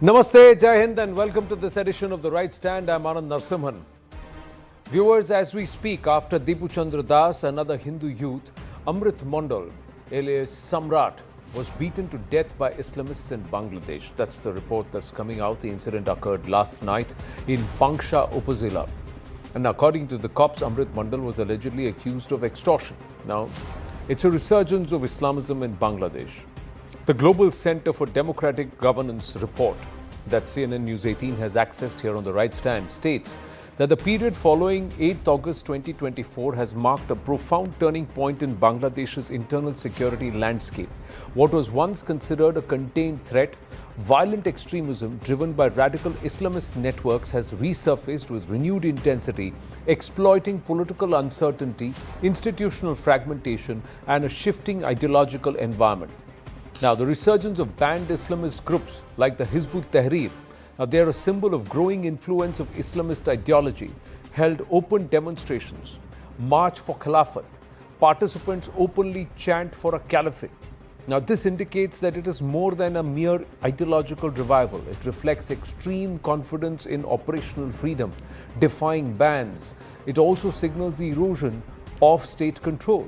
Namaste, Jai Hind, and welcome to this edition of The Right Stand. I'm Anand Narsimhan. Viewers, as we speak, after Deepu Chandra Das, another Hindu youth, Amrit Mandal, alias Samrat, was beaten to death by Islamists in Bangladesh. That's the report that's coming out. The incident occurred last night in Pangsha Upazila. And according to the cops, Amrit Mandal was allegedly accused of extortion. Now, it's a resurgence of Islamism in Bangladesh. The Global Center for Democratic Governance report that CNN News18 has accessed here on The Right Stand states that the period following 8th August 2024 has marked a profound turning point in Bangladesh's internal security landscape. What was once considered a contained threat, violent extremism driven by radical Islamist networks has resurfaced with renewed intensity, exploiting political uncertainty, institutional fragmentation, and a shifting ideological environment. Now, the resurgence of banned Islamist groups like the Hizb ut-Tahrir, they are a symbol of growing influence of Islamist ideology, held open demonstrations, march for Khilafat, participants openly chant for a caliphate. Now, this indicates that it is more than a mere ideological revival. It reflects extreme confidence in operational freedom, defying bans. It also signals the erosion of state control.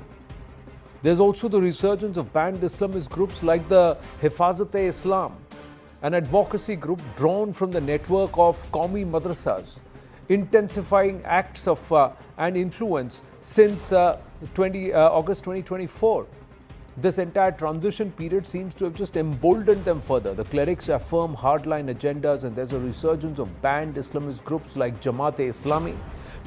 There's also the resurgence of banned Islamist groups like the Hifazat-e-Islam, an advocacy group drawn from the network of Qaumi madrasas, intensifying acts of and influence since August 2024. This entire transition period seems to have just emboldened them further. The clerics affirm hardline agendas, and there's a resurgence of banned Islamist groups like Jamaat-e-Islami.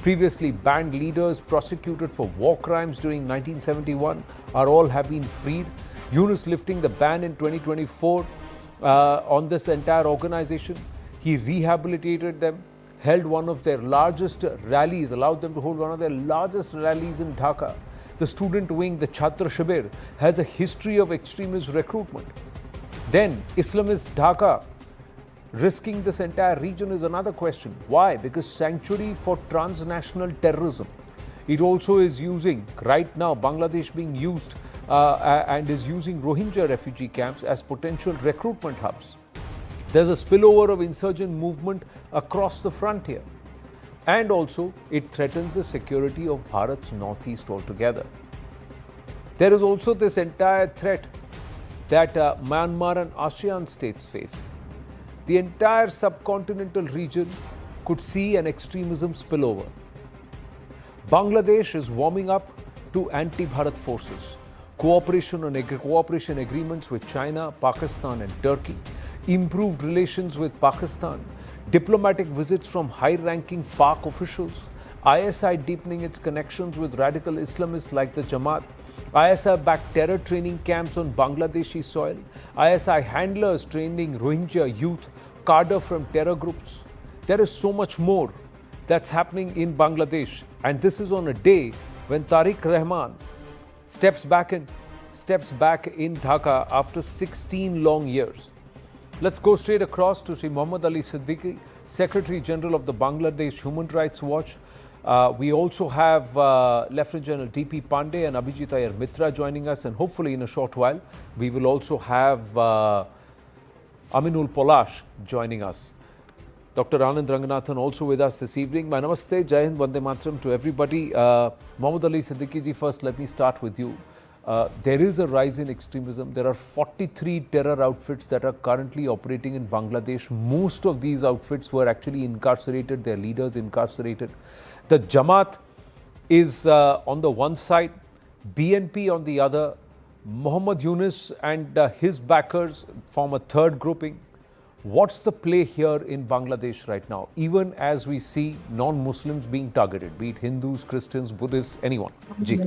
Previously banned leaders prosecuted for war crimes during 1971 all have been freed. Yunus lifting the ban in 2024 on this entire organization. He rehabilitated them, held one of their largest rallies, allowed them to hold one of their largest rallies in Dhaka. The student wing, the Chhatra Shibir, has a history of extremist recruitment. Then Islamist Dhaka risking this entire region is another question. Why? Because sanctuary for transnational terrorism. It also is using, right now, Bangladesh being used and is using Rohingya refugee camps as potential recruitment hubs. There's a spillover of insurgent movement across the frontier. And also, it threatens the security of Bharat's northeast altogether. There is also this entire threat that Myanmar and ASEAN states face. The entire subcontinental region could see an extremism spillover. Bangladesh is warming up to anti-Bharat forces. Cooperation agreements with China, Pakistan and Turkey. Improved relations with Pakistan. Diplomatic visits from high-ranking Pak officials. ISI deepening its connections with radical Islamists like the Jamaat. ISI-backed terror training camps on Bangladeshi soil. ISI handlers training Rohingya youth, cadre from terror groups. There is so much more that's happening in Bangladesh. And this is on a day when Tarique Rahman steps back in Dhaka after 16 long years. Let's go straight across to Sri Muhammad Ali Siddiqui, Secretary General of the Bangladesh Human Rights Watch. We also have Lieutenant General D.P. Pandey and Abhijit Iyer Mitra joining us, and hopefully in a short while we will also have Aminul Polash joining us. Dr. Anand Ranganathan also with us this evening. My namaste, Jai Hind, Vande Mataram to everybody. Muhammad Ali Siddiqui ji, first let me start with you. There is a rise in extremism. There are 43 terror outfits that are currently operating in Bangladesh. Most of these outfits were actually incarcerated, their leaders incarcerated. The Jamaat is on the one side, BNP on the other. Muhammad Yunus and his backers form a third grouping. What's the play here in Bangladesh right now, even as we see non-Muslims being targeted, be it Hindus, Christians, Buddhists, anyone? Ji.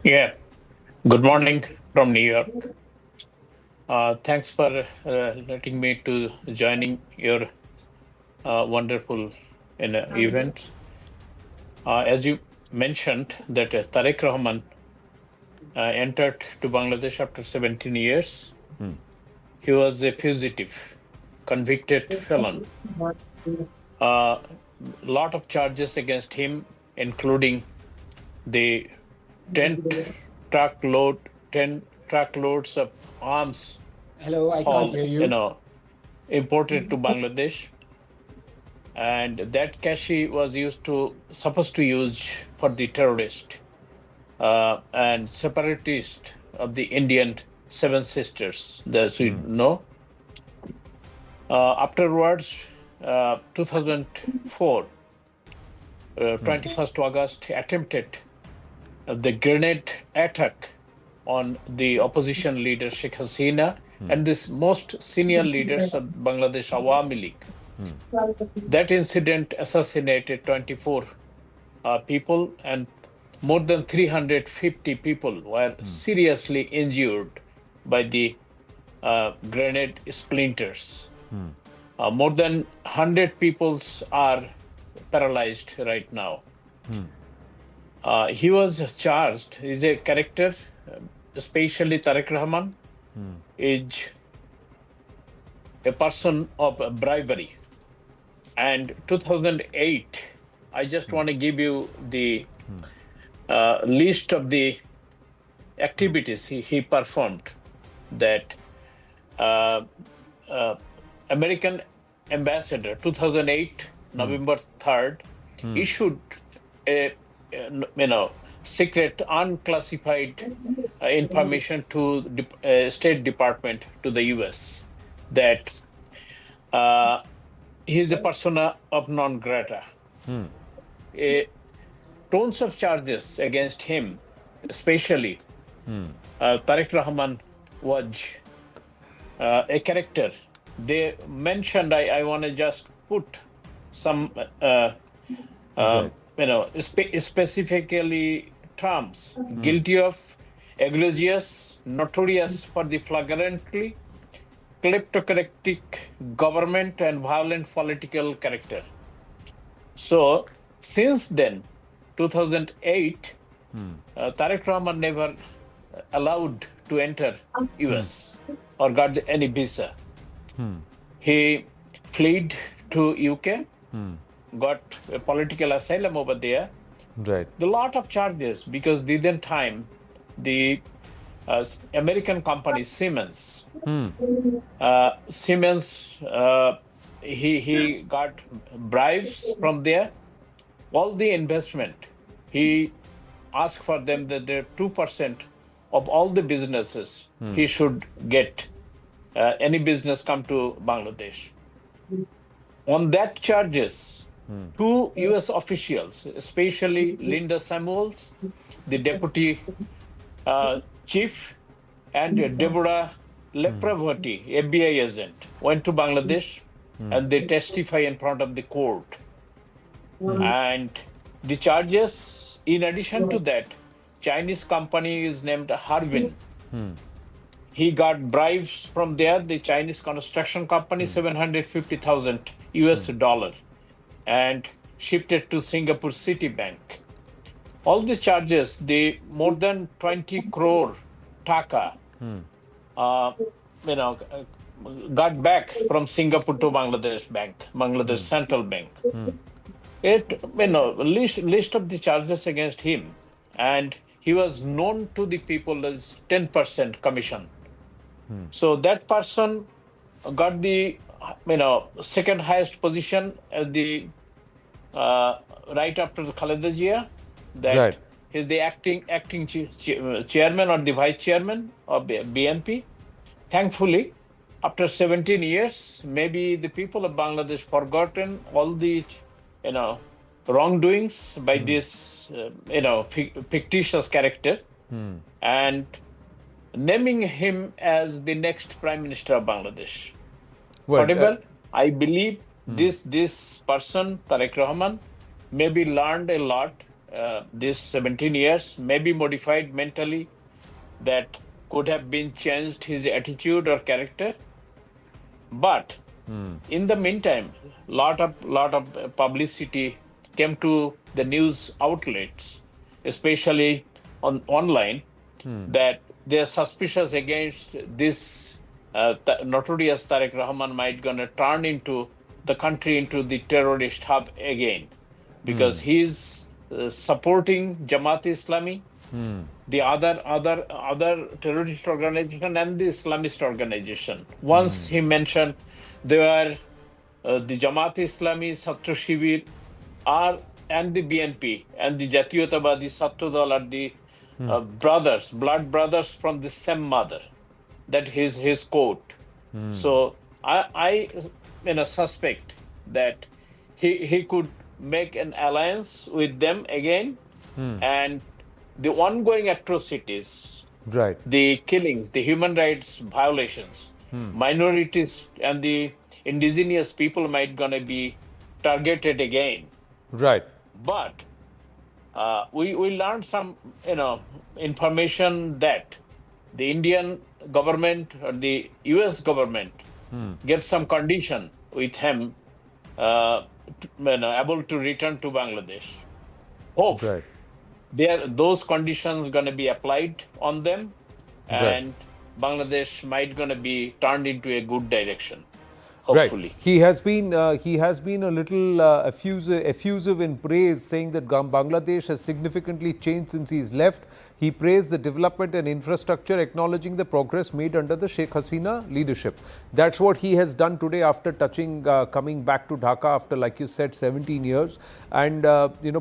Yeah. Good morning from New York. Thanks for letting me to joining your wonderful event. As you mentioned, that Tarique Rahman entered to Bangladesh after 17 years. He was a fugitive, convicted felon. Lot of charges against him, including the 10 truckloads of arms. Hello, I can't hear you. imported to Bangladesh, and that cash was supposed to use for the terrorist and separatist of the Indian Seven Sisters, as you know. Afterwards, 2004, 21st August, attempted the grenade attack on the opposition leader Sheikh Hasina and the most senior leaders of Bangladesh Awami League. That incident assassinated 24 people, and more than 350 people were seriously injured by the grenade splinters. More than 100 people are paralyzed right now. He was charged. He's a character, especially Tarique Rahman, is a person of bribery. And 2008, I just want to give you the list of the activities he performed. That American ambassador, 2008, November 3rd, issued a secret, unclassified information to State Department to the US that he is a persona of non grata. Tons of charges against him, especially Tarique Rahman was a character. They mentioned, I want to just put some, specifically terms: guilty of egregious, notorious for the flagrantly kleptocratic government and violent political character. So since then, 2008, Tarique Rahman never allowed to enter US or got any visa. He fled to UK, got a political asylum over there. Right. The lot of charges, because within time, the American company Siemens, he got bribes from there. All the investment, he asked for them that the 2% of all the businesses he should get. Any business come to Bangladesh. On that charges, two US officials, especially Linda Samuels, the deputy chief, and Deborah Lepravati, FBI agent, went to Bangladesh and they testify in front of the court. And the charges, in addition to that, Chinese company is named Harbin. He got bribes from there, the Chinese construction company, $750,000 US dollar, and shipped it to Singapore Citibank. All the charges, they more than 20 crore taka, got back from Singapore to Bangladesh Bank, Bangladesh Central Bank. List of the charges against him, and he was known to the people as 10% commission. So that person got the second highest position as the right after the Khaleda Zia. That he's the acting chairman or the vice chairman of BNP. Thankfully, after 17 years, maybe the people of Bangladesh forgotten all the wrongdoings by this fictitious character, and naming him as the next Prime Minister of Bangladesh. Whatever, I believe this person, Tarique Rahman, maybe learned a lot this 17 years, maybe modified mentally, that could have been changed his attitude or character. But in the meantime, lot of publicity came to the news outlets, especially online, that they are suspicious against this notorious Tarique Rahman might gonna turn into the country into the terrorist hub again, because he's supporting Jamaat Islami, the other terrorist organization, and the Islamist organization. Once he mentioned They were the Jamaat Islami, Chhatra Shibir, and the BNP and the Jatiyotabadi Chhatra Dal are the brothers, blood brothers from the same mother. That his quote. So I suspect that he could make an alliance with them again, and the ongoing atrocities, Right. the killings, the human rights violations, minorities and the indigenous people might gonna be targeted again. Right. But we learned some information that the Indian government or the US government gave some condition with him able to return to Bangladesh. Hope Right. those conditions going to be applied on them, Right. and Bangladesh might going to be turned into a good direction, Right. hopefully. He has been a little effusive in praise, saying that Bangladesh has significantly changed since he's left. He praised the development and infrastructure, acknowledging the progress made under the Sheikh Hasina leadership. That's what he has done today after coming back to Dhaka after, like you said, 17 years. And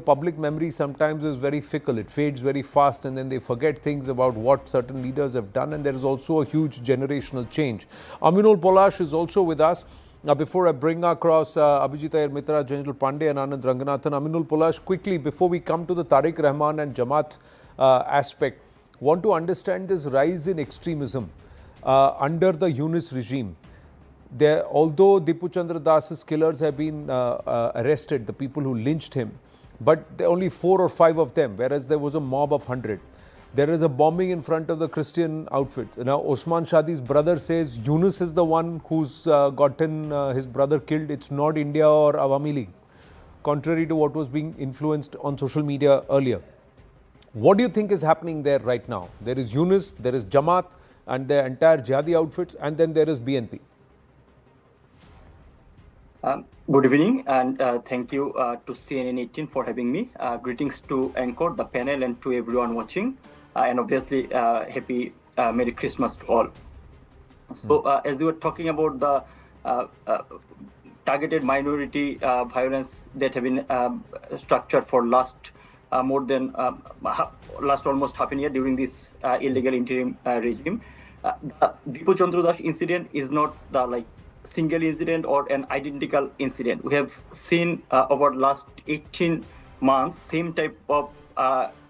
public memory sometimes is very fickle. It fades very fast, and then they forget things about what certain leaders have done. And there is also a huge generational change. Aminul Polash is also with us. Before I bring across Abhijit Iyer Mitra, General Pandey and Anand Ranganathan, Aminul Polash, quickly, before we come to the Tarique Rahman and Jamaat aspect, want to understand this rise in extremism under the Yunus regime. Although Dipu Chandra Das's killers have been arrested, the people who lynched him, but there are only 4 or 5 of them, whereas there was a mob of 100. There is a bombing in front of the Christian outfit. Now, Osman Shadi's brother says Yunus is the one who's gotten his brother killed. It's not India or Awami League, contrary to what was being influenced on social media earlier. What do you think is happening there right now? There is Yunus, there is Jamaat and the entire jihadi outfits, and then there is BNP. Good evening, and thank you to CNN18 for having me. Greetings to Anchor, the panel, and to everyone watching. And obviously, happy Merry Christmas to all. So, as you were talking about the targeted minority violence that have been structured for last almost half a year during this illegal interim regime, the Dipu Chandra Das incident is not the single incident or an identical incident. We have seen over the last 18 months same type of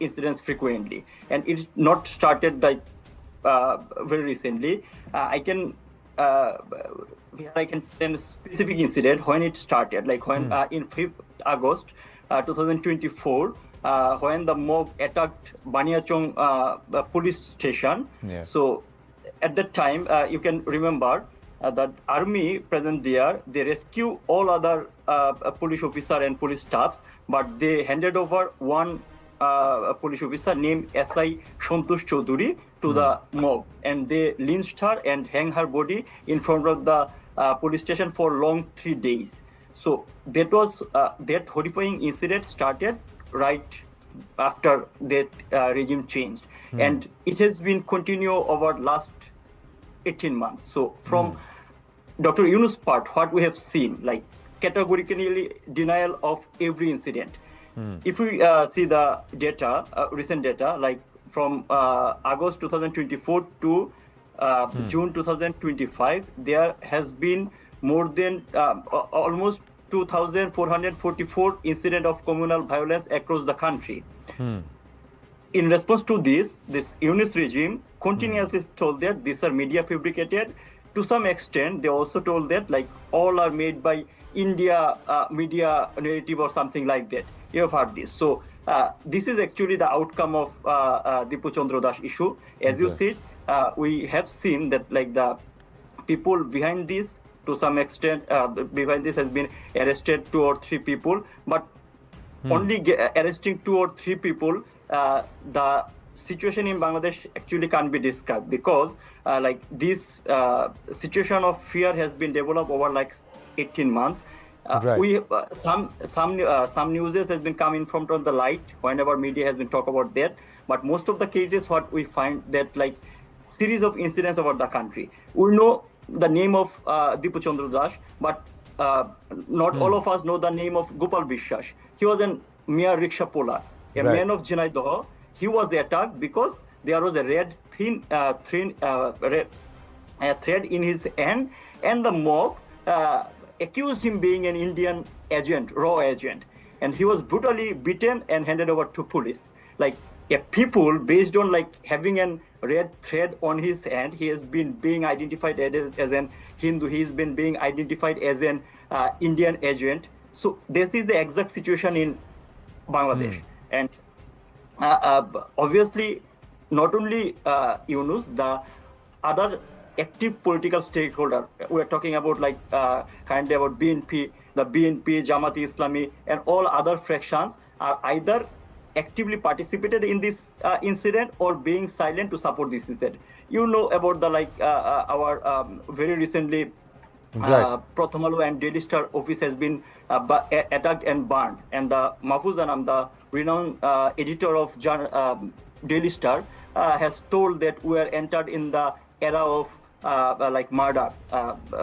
incidents frequently, and it's not started very recently. I can tell a specific incident when it started, when in 5th August 2024, when the mob attacked Baniachong police station. Yeah. So at that time, you can remember that army present there, they rescue all other police officer and police staffs, but they handed over one police officer named SI Santosh Chaudhuri to the mob, and they lynched her and hang her body in front of the police station for long 3 days. So that was that horrifying incident started right after that regime changed, and it has been continue over last 18 months. So from Dr. Yunus' part, what we have seen, categorically denial of every incident. If we see the data, recent data, from August 2024 to June 2025, there has been more than almost 2,444 incidents of communal violence across the country. In response to this Yunus regime continuously told that these are media fabricated. To some extent, they also told that all are made by India media narrative or something like that. You have heard this. So this is actually the outcome of Dipu Chandra Das issue. As you said, we have seen that the people behind this, to some extent, behind this has been arrested 2 or 3 people, but only arresting 2 or 3 people, the situation in Bangladesh actually can't be described, because this situation of fear has been developed over 18 months. Right. We some news has been coming from the light whenever media has been talk about that, but most of the cases what we find that series of incidents over the country. We know the name of Dipu Chandra Das, but not all of us know the name of Gopal Bishwas. He was a mere rickshaw puller, a Right. man of Jhinaidah. He was attacked because there was a red thread in his hand, and the mob accused him being an Indian agent, raw agent, and he was brutally beaten and handed over to police. Like a people based on like having a red thread on his hand, he has been being identified as an Hindu. He's been being identified as an Indian agent. So this is the exact situation in Bangladesh, and obviously not only Yunus, the other active political stakeholder. We're talking about like currently about BNP, the BNP, Jamaat Islami, and all other fractions are either actively participated in this incident or being silent to support this incident. You know about the like our very recently Right. Prathamalu and Daily Star office has been attacked and burned, and the Mahfuz Anam, the renowned editor of Daily Star, has told that we are entered in the era of like murder.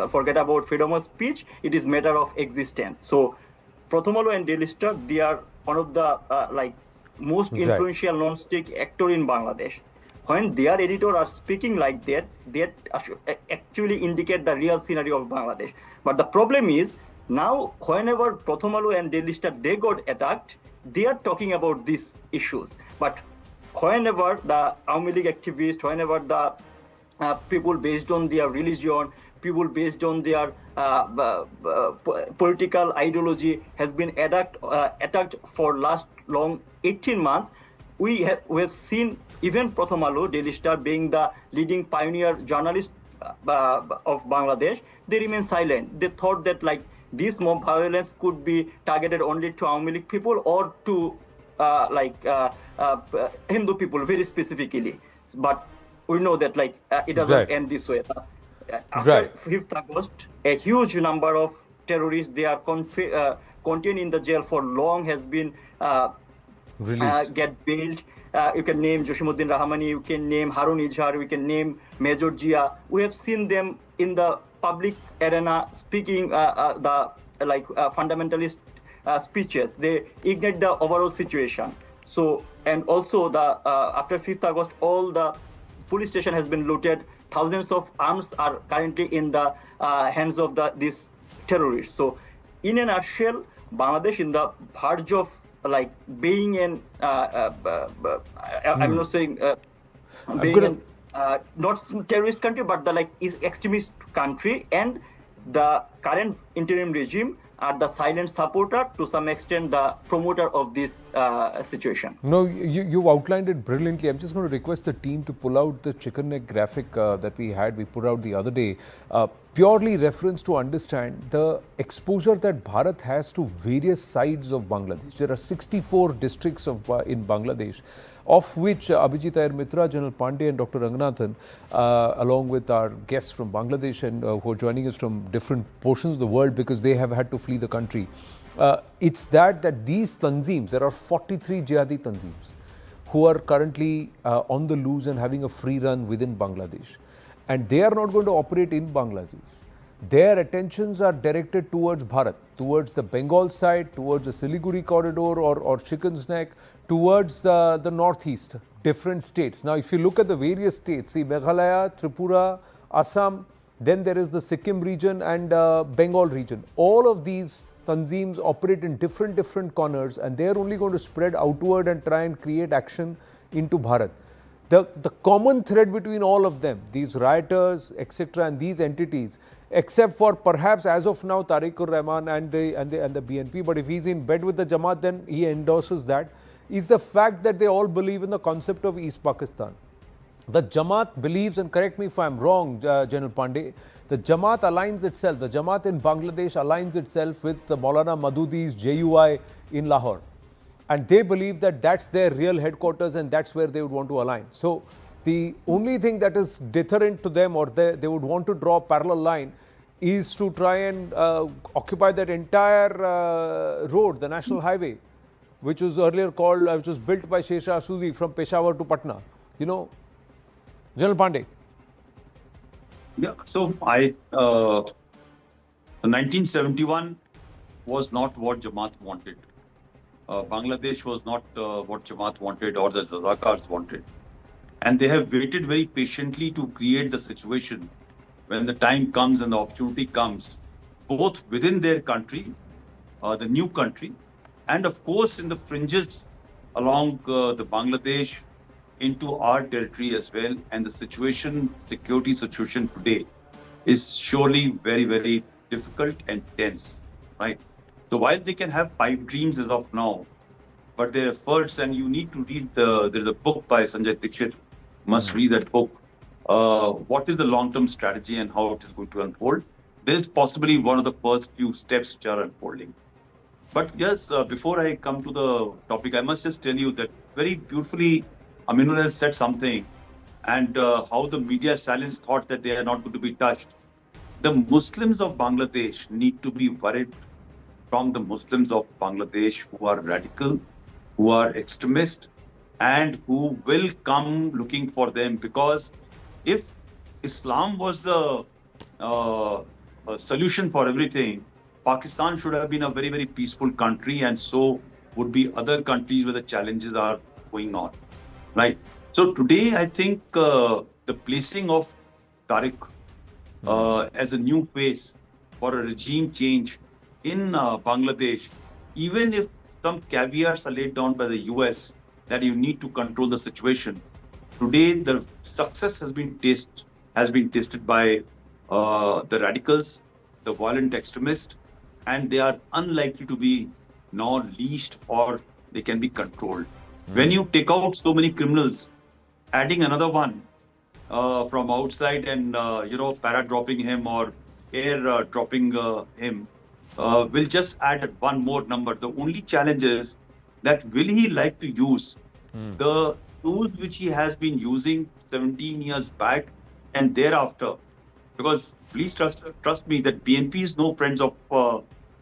Forget about freedom of speech; it is matter of existence. So, Prathamalu and Daily Star, they are one of the like most Right. influential non-state actor in Bangladesh. When their editor are speaking like that, they actually indicate the real scenario of Bangladesh. But the problem is now, whenever Prathamalu and Daily Star they got attacked, they are talking about these issues. But whenever the Awami League activists, whenever the people based on their religion, people based on their political ideology has been attacked for last long 18 months, we have seen even Prathamalu, Daily Star being the leading pioneer journalist of Bangladesh, they remain silent. They thought that like this mob violence could be targeted only to Awami League people or to Hindu people very specifically. But we know that like it doesn't Right. end this way. After Right. 5th August, a huge number of terrorists, they are contained in the jail for long, has been Released. get bailed. You can name Joshimuddin Rahmani, you can name Harun Izhar, we can name Major Jia. We have seen them in the public arena speaking the fundamentalist speeches. They ignite the overall situation. So, and also the after 5th August, all the police station has been looted. Thousands of arms are currently in the hands of these terrorists. So, in a nutshell, Bangladesh in the verge of like being an I'm not saying being gonna- an not terrorist country, but the like is extremist country, and the current interim regime are the silent supporter, to some extent the promoter of this situation. No, you've outlined it brilliantly. I'm just going to request the team to pull out the chicken neck graphic that we put out the other day. Purely reference to understand the exposure that Bharat has to various sides of Bangladesh. There are 64 districts in Bangladesh, of which Abhijit Iyer Mitra, General Pandey and Dr. Ranganathan, along with our guests from Bangladesh and who are joining us from different portions of the world because they have had to flee the country. It's that these tanzeems, there are 43 jihadi tanzeems who are currently on the loose and having a free run within Bangladesh. And they are not going to operate in Bangladesh. Their attentions are directed towards Bharat, towards the Bengal side, towards the Siliguri corridor or Chicken's Neck, towards the northeast, different states. Now, if you look at the various states, see Meghalaya, Tripura, Assam, then there is the Sikkim region and Bengal region. All of these tanzeems operate in different corners, and they are only going to spread outward and try and create action into Bharat. The common thread between all of them, these rioters, etc., and these entities, except for perhaps as of now Tarique Rahman and the BNP, but if he's in bed with the Jamaat, then he endorses that, is the fact that they all believe in the concept of East Pakistan. The Jamaat believes, and correct me if I'm wrong, General Pandey, the Jamaat aligns itself, the Jamaat in Bangladesh aligns itself with the Maulana Madudi's JUI in Lahore. And they believe that that's their real headquarters and that's where they would want to align. So the only thing that is deterrent to them, or they would want to draw a parallel line, is to try and occupy that entire road, the national highway, which was earlier called, which was built by Sher Shah Suri from Peshawar to Patna. You know, General Pandey. Yeah. So 1971 was not what Jamaat wanted. Bangladesh was not what Jamaat wanted or the Razakars wanted. And they have waited very patiently to create the situation when the time comes and the opportunity comes, both within their country, the new country, and of course in the fringes along the Bangladesh into our territory as well. And the situation, security situation today is surely very, very difficult and tense, right? So while they can have pipe dreams as of now, but their efforts, and you need to read there's a book by Sanjay Dixit, must read that book. What is the long-term strategy and how it is going to unfold? This is possibly one of the first few steps which are unfolding. But yes, before I come to the topic, I must just tell you that very beautifully, Aminul has said something, and how the media silence thought that they are not going to be touched. The Muslims of Bangladesh need to be worried from the Muslims of Bangladesh who are radical, who are extremist, and who will come looking for them. Because if Islam was the uh, solution for everything, Pakistan should have been a very, very peaceful country, and so would be other countries where the challenges are going on. Right. So today, I think the placing of Tariq as a new face for a regime change in Bangladesh, even if some caveats are laid down by the US that you need to control the situation. Today, the success has been tasted by the radicals, the violent extremists, and they are unlikely to be now leashed or they can be controlled. When you take out so many criminals, adding another one from outside and para dropping him or air dropping him will just add one more number. The only challenge is that will he like to use the tools which he has been using 17 years back and thereafter? Because please trust me that BNP is no friends of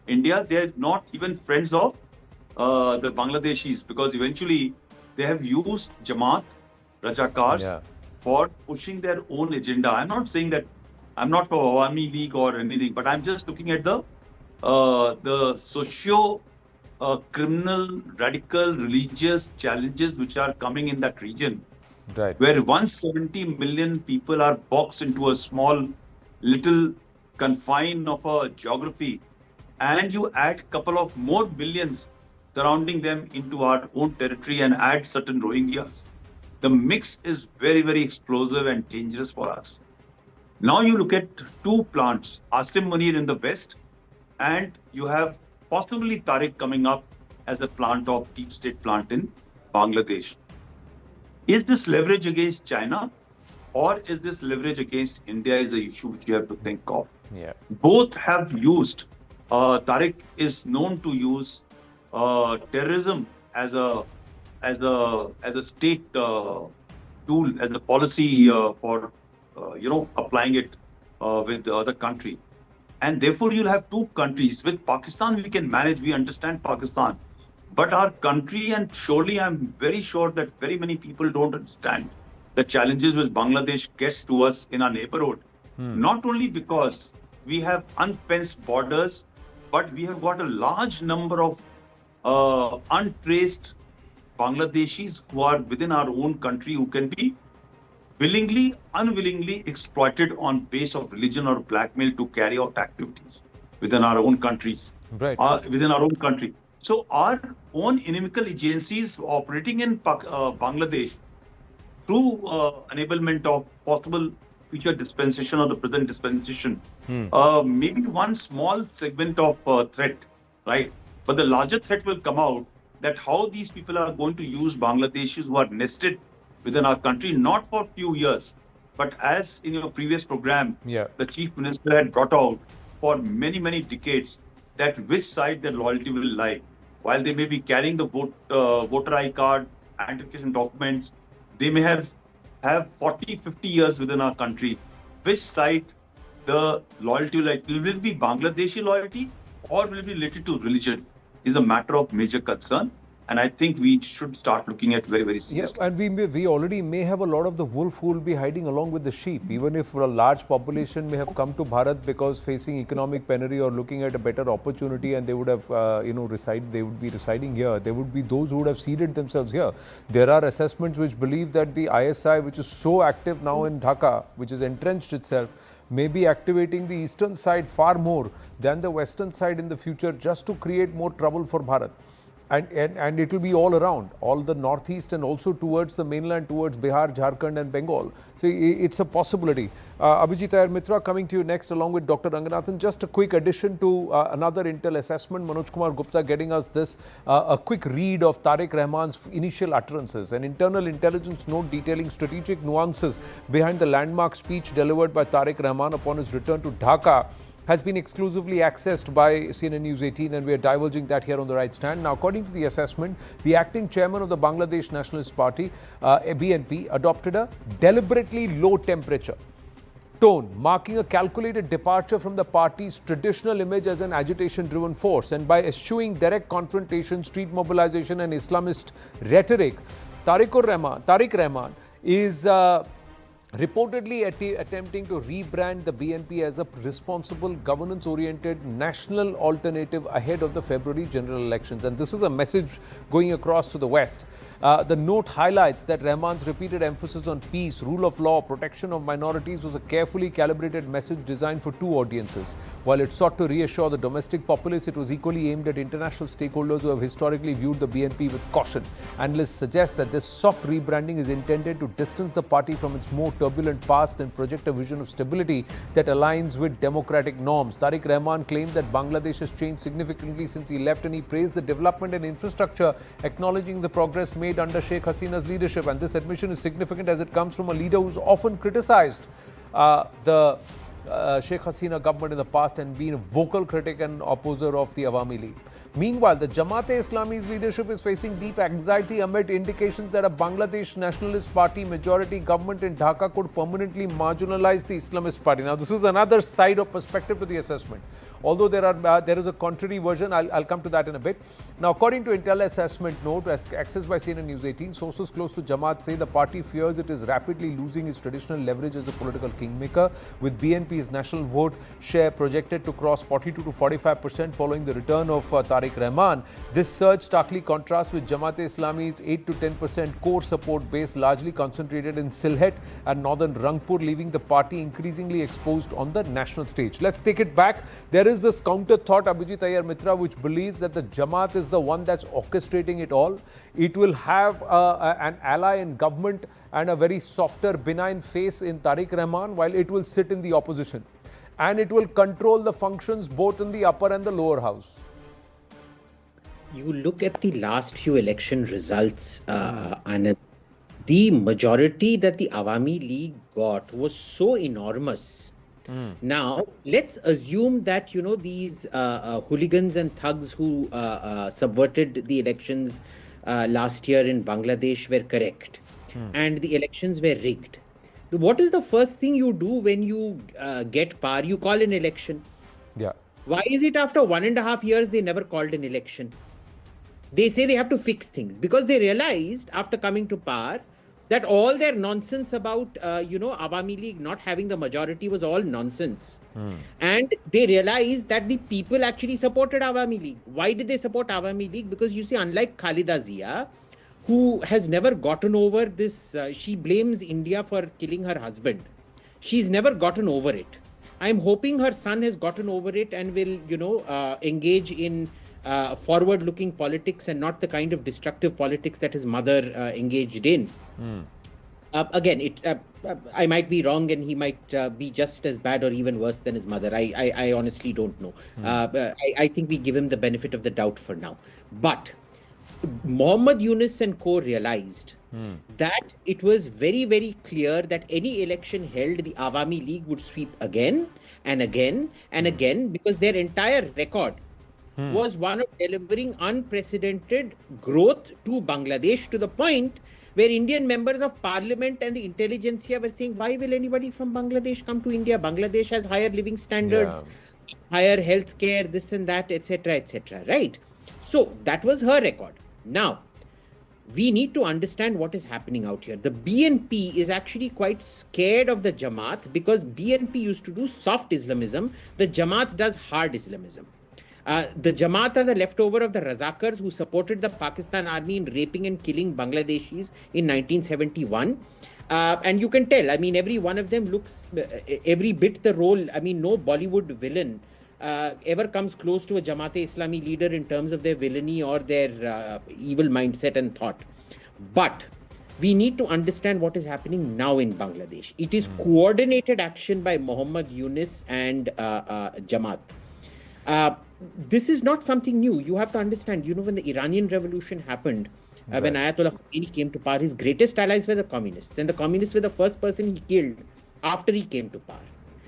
India. They're not even friends of the Bangladeshis, because eventually they have used Jamaat, Rajakars, Yeah. for pushing their own agenda. I'm not saying that I'm not for Awami League or anything, but I'm just looking at the socio criminal, radical, religious challenges which are coming in that region, Right. where 170 million people are boxed into a small, little confine of a geography, and you add a couple of more billions surrounding them into our own territory and add certain Rohingyas. The mix is very, very explosive and dangerous for us. Now you look at two plants, Asim Munir in the west, and you have possibly Tariq coming up as the plant of deep state plant in Bangladesh. Is this leverage against China or is this leverage against India is the issue which you have to think of. Yeah. Both have used, Tariq is known to use terrorism as a state tool, as a policy for applying it with the other country. And therefore, you'll have two countries. With Pakistan, we can manage, we understand Pakistan. But our country, and surely I'm very sure that very many people don't understand the challenges which Bangladesh gets to us in our neighborhood. Not only because we have unfenced borders, but we have got a large number of untraced Bangladeshis who are within our own country who can be willingly, unwillingly exploited on base of religion or blackmail to carry out activities within our own countries, Right. within our own country. So our own inimical agencies operating in Bangladesh through enablement of possible future dispensation or the present dispensation, maybe one small segment of threat, right? But the larger threat will come out that how these people are going to use Bangladeshis who are nested within our country, not for a few years, but as in your previous program, Yeah. the chief minister had brought out for many, many decades that which side their loyalty will lie. While they may be carrying the voter ID card, identification documents, they may have 40, 50 years within our country. Which side the loyalty will it be Bangladeshi loyalty or will it be related to religion is a matter of major concern. And I think we should start looking at very, very seriously. Yeah, and we already may have a lot of the wolf who will be hiding along with the sheep. Even if a large population may have come to Bharat because facing economic penury or looking at a better opportunity, and they would have, they would be residing here. There would be those who would have seeded themselves here. There are assessments which believe that the ISI, which is so active now in Dhaka, which has entrenched itself, may be activating the eastern side far more than the western side in the future, just to create more trouble for Bharat. And it will be all around, all the northeast and also towards the mainland, towards Bihar, Jharkhand and Bengal. So it's a possibility. Abhijit Iyer Mitra coming to you next along with Dr. Ranganathan. Just a quick addition to another intel assessment. Manoj Kumar Gupta getting us this, a quick read of Tarique Rahman's initial utterances. An internal intelligence note detailing strategic nuances behind the landmark speech delivered by Tarique Rahman upon his return to Dhaka has been exclusively accessed by CNN News 18, and we are divulging that here on The Right Stand. Now, according to the assessment, the acting chairman of the Bangladesh Nationalist Party, BNP, adopted a deliberately low temperature tone, marking a calculated departure from the party's traditional image as an agitation-driven force. And by eschewing direct confrontation, street mobilization and Islamist rhetoric, Tarique Rahman is reportedly attempting to rebrand the BNP as a responsible, governance-oriented national alternative ahead of the February general elections. And this is a message going across to the West. The note highlights that Rahman's repeated emphasis on peace, rule of law, protection of minorities was a carefully calibrated message designed for two audiences. While it sought to reassure the domestic populace, it was equally aimed at international stakeholders who have historically viewed the BNP with caution. Analysts suggest that this soft rebranding is intended to distance the party from its more turbulent past and project a vision of stability that aligns with democratic norms. Tarique Rahman claimed that Bangladesh has changed significantly since he left, and he praised the development and infrastructure, acknowledging the progress made under Sheikh Hasina's leadership. And this admission is significant as it comes from a leader who's often criticized the Sheikh Hasina government in the past and been a vocal critic and opposer of the Awami League. Meanwhile, the Jamaat-e-Islami's leadership is facing deep anxiety amid indications that a Bangladesh Nationalist Party majority government in Dhaka could permanently marginalize the Islamist Party. Now, this is another side of perspective to the assessment. Although there is a contrary version, I'll come to that in a bit. Now, according to Intel assessment note, as accessed by CNN News 18, sources close to Jamaat say the party fears it is rapidly losing its traditional leverage as a political kingmaker, with BNP's national vote share projected to cross 42 to 45% following the return of Tarique Rahman. This surge starkly contrasts with Jamaat-e-Islami's 8 to 10% core support base, largely concentrated in Sylhet and northern Rangpur, leaving the party increasingly exposed on the national stage. Let's take it back. There is this counter thought, Abhijit Iyer Mitra, which believes that the Jamaat is the one that's orchestrating it all. It will have an ally in government and a very softer, benign face in Tarique Rahman, while it will sit in the opposition. And it will control the functions both in the upper and the lower house. You look at the last few election results, and the majority that the Awami League got was so enormous. Now, let's assume that, these hooligans and thugs who subverted the elections last year in Bangladesh were correct, and the elections were rigged. What is the first thing you do when you get power? You call an election. Yeah. Why is it after 1.5 years they never called an election? They say they have to fix things because they realized after coming to power that all their nonsense about, Awami League not having the majority was all nonsense. And they realized that the people actually supported Awami League. Why did they support Awami League? Because you see, unlike Khalida Zia, who has never gotten over this, she blames India for killing her husband. She's never gotten over it. I'm hoping her son has gotten over it and will, engage in forward-looking politics and not the kind of destructive politics that his mother engaged in. Again, I might be wrong, and he might be just as bad or even worse than his mother. I honestly don't know. I think we give him the benefit of the doubt for now. But Mohammad Yunus and co realized that it was very, very clear that any election held, the Awami League would sweep again and again and again, because their entire record was one of delivering unprecedented growth to Bangladesh, to the point where Indian members of parliament and the intelligentsia were saying, why will anybody from Bangladesh come to India? Bangladesh has higher living standards, higher health care, this and that, etc., etc., right? So that was her record. Now, we need to understand what is happening out here. The BNP is actually quite scared of the Jamaat because BNP used to do soft Islamism. The Jamaat does hard Islamism. The Jamaat are the leftover of the Razakars who supported the Pakistan army in raping and killing Bangladeshis in 1971. And you can tell, I mean, every one of them looks every bit the role. I mean, no Bollywood villain ever comes close to a Jamaat-e-Islami leader in terms of their villainy or their evil mindset and thought. But we need to understand what is happening now in Bangladesh. It is coordinated action by Muhammad Yunus and Jamaat. This is not something new. You have to understand, you know, when the Iranian Revolution happened, when Ayatollah Khomeini came to power, his greatest allies were the communists. And the communists were the first person he killed after he came to power.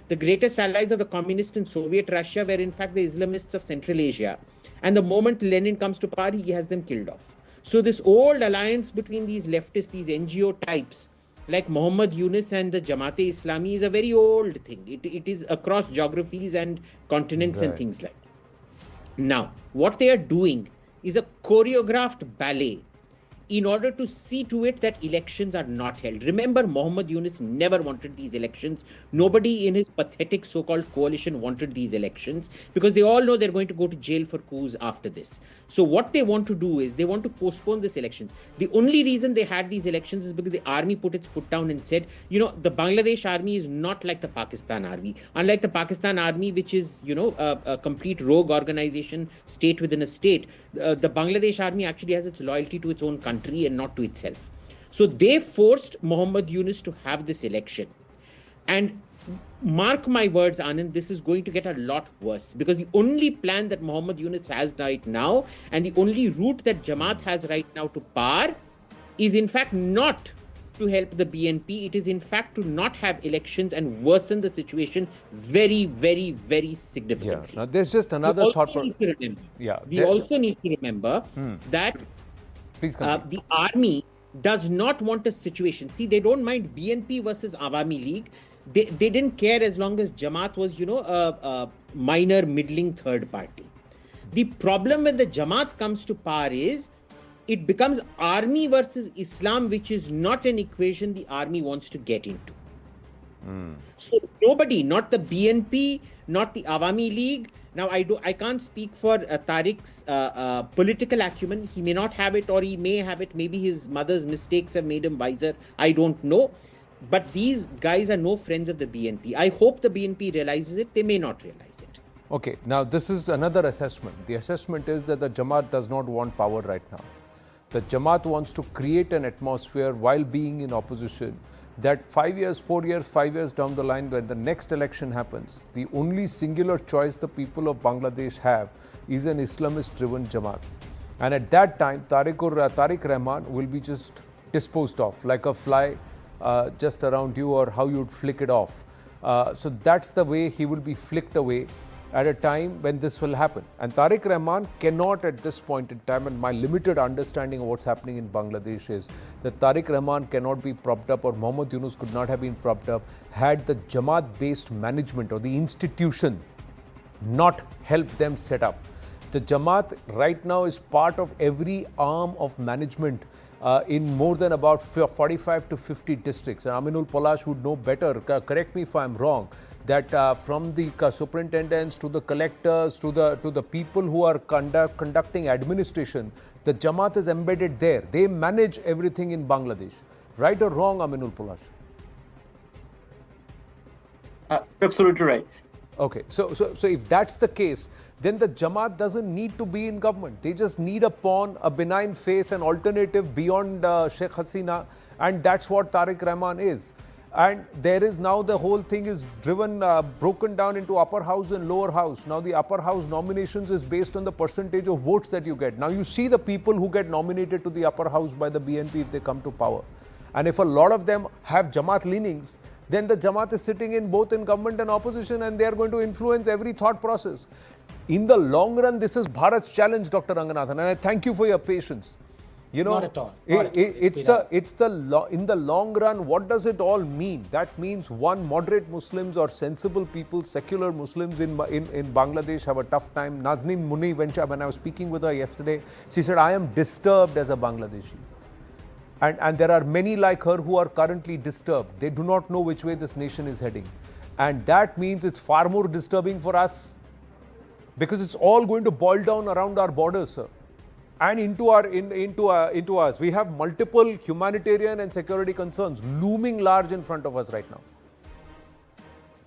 The greatest allies of the communists in Soviet Russia were in fact the Islamists of Central Asia. And the moment Lenin comes to power, he has them killed off. So this old alliance between these leftists, these NGO types, like Muhammad Yunus and the Jamaat-e-Islami is a very old thing. It is across geographies and continents and things like that. Now, what they are doing is a choreographed ballet in order to see to it that elections are not held. Remember, Muhammad Yunus never wanted these elections. Nobody in his pathetic so-called coalition wanted these elections because they all know they're going to go to jail for coups after this. So what they want to do is they want to postpone these elections. The only reason they had these elections is because the army put its foot down and said, you know, the Bangladesh army is not like the Pakistan army. Unlike the Pakistan army, which is, you know, a complete rogue organization, state within a state, the Bangladesh army actually has its loyalty to its own country and not to itself. So they forced Muhammad Yunus to have this election. And mark my words, Anand, this is going to get a lot worse because the only plan that Muhammad Yunus has right now and the only route that Jamaat has right now to power is in fact not to help the BNP. It is in fact to not have elections and worsen the situation very, very, very significantly. Yeah. Now there's just another thought. We also need to remember that the army does not want a situation. See, they don't mind BNP versus Awami League. They didn't care as long as Jamaat was, you know, a minor middling third party. The problem when the Jamaat comes to power is it becomes army versus Islam, which is not an equation the army wants to get into. So nobody, not the BNP, not the Awami League. Now, I can't speak for Tarique's political acumen. He may not have it or he may have it. Maybe his mother's mistakes have made him wiser. I don't know. But these guys are no friends of the BNP. I hope the BNP realizes it. They may not realize it. Okay, now this is another assessment. The assessment is that the Jamaat does not want power right now. The Jamaat wants to create an atmosphere while being in opposition that 5 years, 4 years, 5 years down the line, when the next election happens, the only singular choice the people of Bangladesh have is an Islamist-driven Jamaat. And at that time, Tarique Rahman will be just disposed of like a fly just around you, or how you'd flick it off. So that's the way he will be flicked away at a time when this will happen. And Tarique Rahman cannot at this point in time, and my limited understanding of what's happening in Bangladesh is that Tarique Rahman cannot be propped up, or Muhammad Yunus could not have been propped up had the Jamaat-based management or the institution not helped them set up. The Jamaat right now is part of every arm of management in more than about 45 to 50 districts. And Aminul Palash would know better, correct me if I'm wrong, that from the superintendents to the collectors to the people who are conducting administration, the Jamaat is embedded there. They manage everything in Bangladesh. Right or wrong, Aminul Palash? Absolutely right. Okay, so if that's the case, then the Jamaat doesn't need to be in government. They just need a pawn, a benign face, an alternative beyond Sheikh Hasina, and that's what Tarique Rahman is. And there is now the whole thing is broken down into upper house and lower house. Now the upper house nominations is based on the percentage of votes that you get. Now you see the people who get nominated to the upper house by the BNP if they come to power. And if a lot of them have Jamaat leanings, then the Jamaat is sitting in both in government and opposition, and they are going to influence every thought process. In the long run, this is Bharat's challenge, Dr. Ranganathan, and I thank you for your patience. You know, Not at all. Not at all. in the long run, what does it all mean? That means one, moderate Muslims or sensible people, secular Muslims in Bangladesh have a tough time. Nazneen Muni, when I was speaking with her yesterday, she said, I am disturbed as a Bangladeshi. And there are many like her who are currently disturbed. They do not know which way this nation is heading. And that means it's far more disturbing for us, because it's all going to boil down around our borders, sir. And into us. We have multiple humanitarian and security concerns looming large in front of us right now.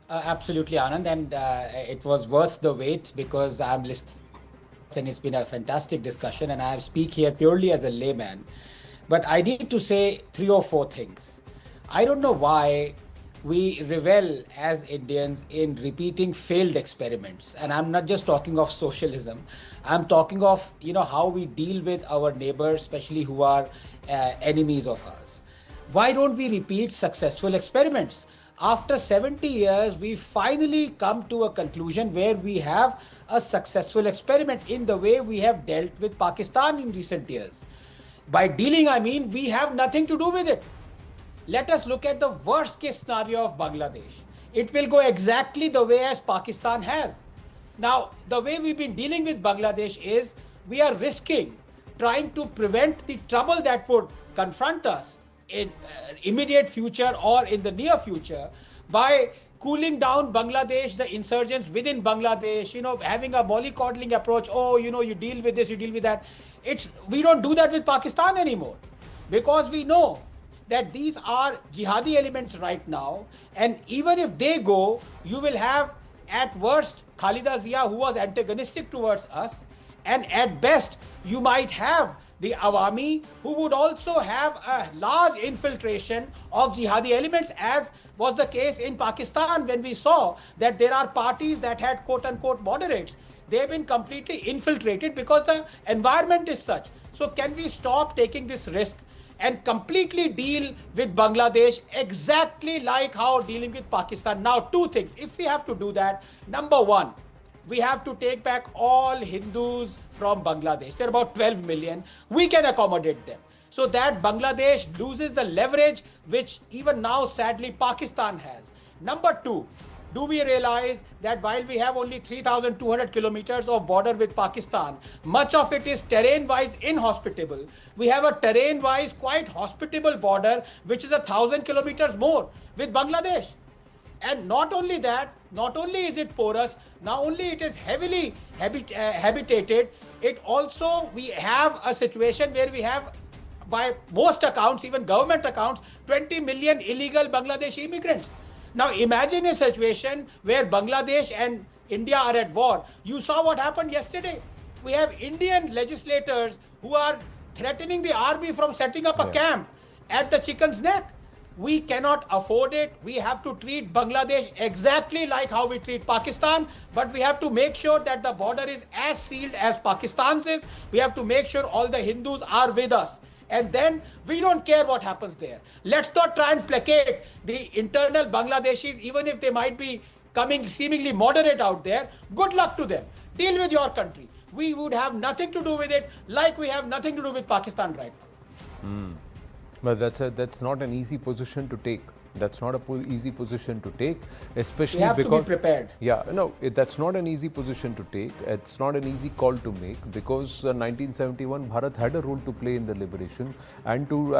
Absolutely, Anand. And it was worth the wait, because I'm listening and it's been a fantastic discussion, and I speak here purely as a layman. But I need to say 3 or 4 things. I don't know why we revel as Indians in repeating failed experiments. And I'm not just talking of socialism. I'm talking of, how we deal with our neighbors, especially who are enemies of ours. Why don't we repeat successful experiments? After 70 years, we finally come to a conclusion where we have a successful experiment in the way we have dealt with Pakistan in recent years. By dealing, I mean we have nothing to do with it. Let us look at the worst case scenario of Bangladesh. It will go exactly the way as Pakistan has. Now, the way we've been dealing with Bangladesh is we are risking trying to prevent the trouble that would confront us in immediate future or in the near future by cooling down Bangladesh, the insurgents within Bangladesh, having a mollycoddling approach. Oh, you deal with this, you deal with that. We don't do that with Pakistan anymore, because we know that these are jihadi elements right now, and even if they go, you will have at worst Khalida Zia, who was antagonistic towards us, and at best you might have the Awami, who would also have a large infiltration of jihadi elements, as was the case in Pakistan when we saw that there are parties that had quote-unquote moderates. They've been completely infiltrated because the environment is such. So can we stop taking this risk and completely deal with Bangladesh exactly like how dealing with Pakistan? Now, 2 things. If we have to do that, number 1, we have to take back all Hindus from Bangladesh. There are about 12 million. We can accommodate them, so that Bangladesh loses the leverage which even now, sadly, Pakistan has. Number 2, do we realize that while we have only 3,200 kilometers of border with Pakistan, much of it is terrain-wise inhospitable. We have a terrain-wise quite hospitable border, which is 1,000 kilometers more with Bangladesh. And not only that, not only is it porous, not only it is heavily habitated, it also, we have a situation where we have, by most accounts, even government accounts, 20 million illegal Bangladeshi immigrants. Now imagine a situation where Bangladesh and India are at war. You saw what happened yesterday. We have Indian legislators who are threatening the army from setting up a camp at the chicken's neck. We cannot afford it. We have to treat Bangladesh exactly like how we treat Pakistan, but we have to make sure that the border is as sealed as Pakistan's is. We have to make sure all the Hindus are with us. And then we don't care what happens there. Let's not try and placate the internal Bangladeshis, even if they might be coming seemingly moderate out there. Good luck to them. Deal with your country. We would have nothing to do with it, like we have nothing to do with Pakistan right now. But that's not an easy position to take. That's not an easy position to take, especially We have because to be prepared. Yeah, no, that's not an easy position to take. It's not an easy call to make, because 1971 Bharat had a role to play in the liberation and to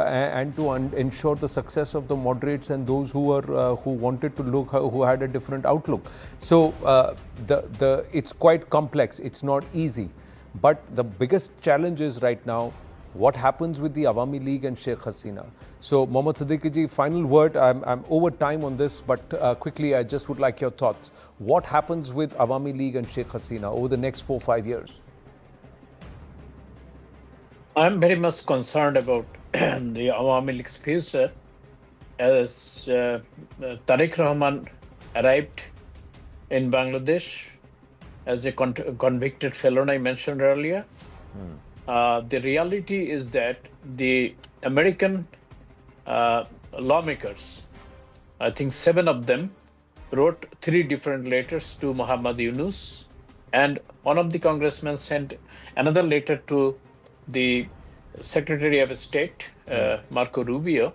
ensure the success of the moderates and those who wanted to look, who had a different outlook. So it's quite complex. It's not easy, but the biggest challenge is right now what happens with the Awami League and Sheikh Hasina. So, Mohammad Siddiqui ji, final word. I'm over time on this, but quickly, I just would like your thoughts. What happens with Awami League and Sheikh Hasina over the next 4-5 years? I'm very much concerned about the Awami League's future, as Tarique Rahman arrived in Bangladesh as a convicted felon I mentioned earlier. The reality is that the American lawmakers, I think 7 of them, wrote 3 different letters to Muhammad Yunus, and one of the congressmen sent another letter to the Secretary of State, Marco Rubio,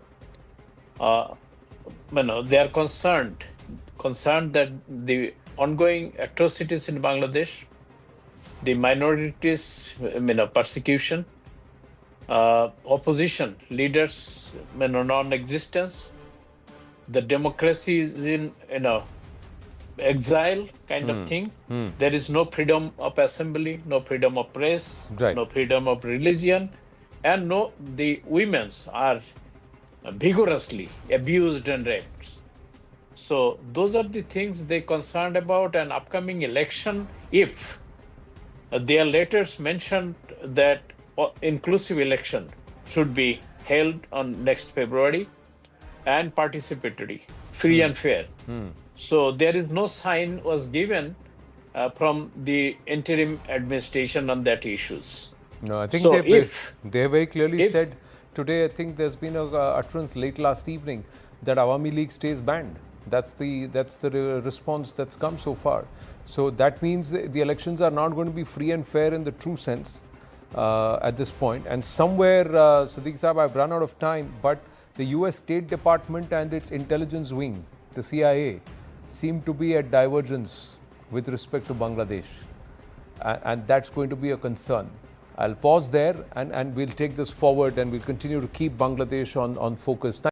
they are concerned that the ongoing atrocities in Bangladesh, the minorities, persecution, opposition leaders, non-existence, the democracy is in, exile kind of thing. There is no freedom of assembly, no freedom of press, Right. no freedom of religion, and the women's are vigorously abused and raped. So those are the things they concerned about an upcoming election. If their letters mentioned that inclusive election should be held on next February and participatory, free and fair. So there is no sign was given from the interim administration on that issues. No, I think So they very clearly if- said today. I think there's been a utterance late last evening that Awami League stays banned. That's the response that's come so far. So that means the elections are not going to be free and fair in the true sense at this point. And somewhere, Sadiq Saab, I've run out of time, but the U.S. State Department and its intelligence wing, the CIA, seem to be at divergence with respect to Bangladesh. And that's going to be a concern. I'll pause there and we'll take this forward and we'll continue to keep Bangladesh on focus.